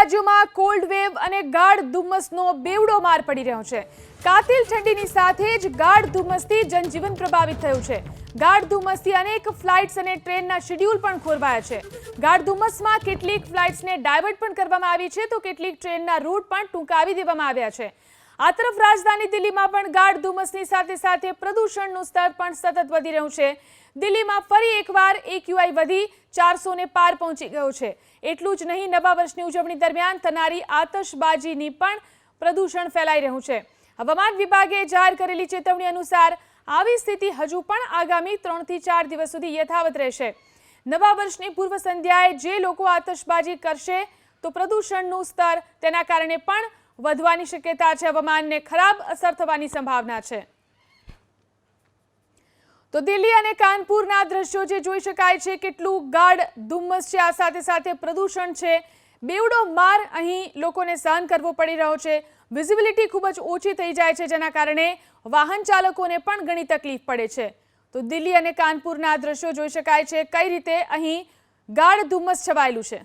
રાજ્યોમાં cold wave અને ગાઢ ધુમ્મસનો બેવડો માર પડી રહ્યો છે। કાતિલ ઠંડીની સાથે જ ગાઢ ધુમ્મસથી જનજીવન પ્રભાવિત થયું છે। ગાઢ ધુમ્મસથી અનેક ફ્લાઇટ્સ અને ટ્રેનના શેડ્યુલ પણ ખોરવાયા છે। ગાઢ ધુમ્મસમાં કેટલીક ફ્લાઇટ્સને ડાયવર્ટ પણ કરવામાં આવી છે તો કેટલીક ટ્રેનના રૂટ પણ ટૂંકાવી દેવામાં આવ્યા છે। આ તરફ રાજધાની દિલ્હીમાં પણ ગાઢ ધુમ્મસની સાથે સાથે પ્રદૂષણનું સ્તર પણ સતત વધી રહ્યું છે। દિલ્હીમાં ફરી એકવાર AQI વધી 400 ને પાર પહોંચી ગયો છે। એટલું જ નહીં, નવા વર્ષની ઉજવણી દરમિયાન થનારી આતશબાજીની પણ પ્રદૂષણ ફેલાઈ રહ્યું છે। હવામાન વિભાગે જાહેર કરેલી ચેતવણી અનુસાર આવી સ્થિતિ હજુ પણ આગામી 3 થી 4 દિવસ સુધી યથાવત રહેશે। નવા વર્ષની પૂર્વ સંધ્યાએ જે લોકો આતશબાજી કરશે તો પ્રદૂષણનું સ્તર તેના કારણે પણ વધવાની શક્યતા છે। હવામાનને ખરાબ અસર થવાની સંભાવના છે। તો દિલ્હી અને કાનપુરના દ્રશ્યો જે જોઈ શકાય છે, કેટલું ગાઢ ધુમ્મસ છે, આ સાથે સાથે પ્રદૂષણ છે। બેવડો માર અહીં લોકોને સહન કરવો પડી રહ્યો છે। વિઝિબિલિટી ખૂબ જ ઓછી થઈ જાય છે, જેના કારણે વાહન ચાલકોને પણ ઘણી તકલીફ પડે છે। તો દિલ્હી અને કાનપુરના દ્રશ્યો જોઈ શકાય છે, કઈ રીતે અહીં ગાઢ ધુમ્મસ છવાયેલું છે।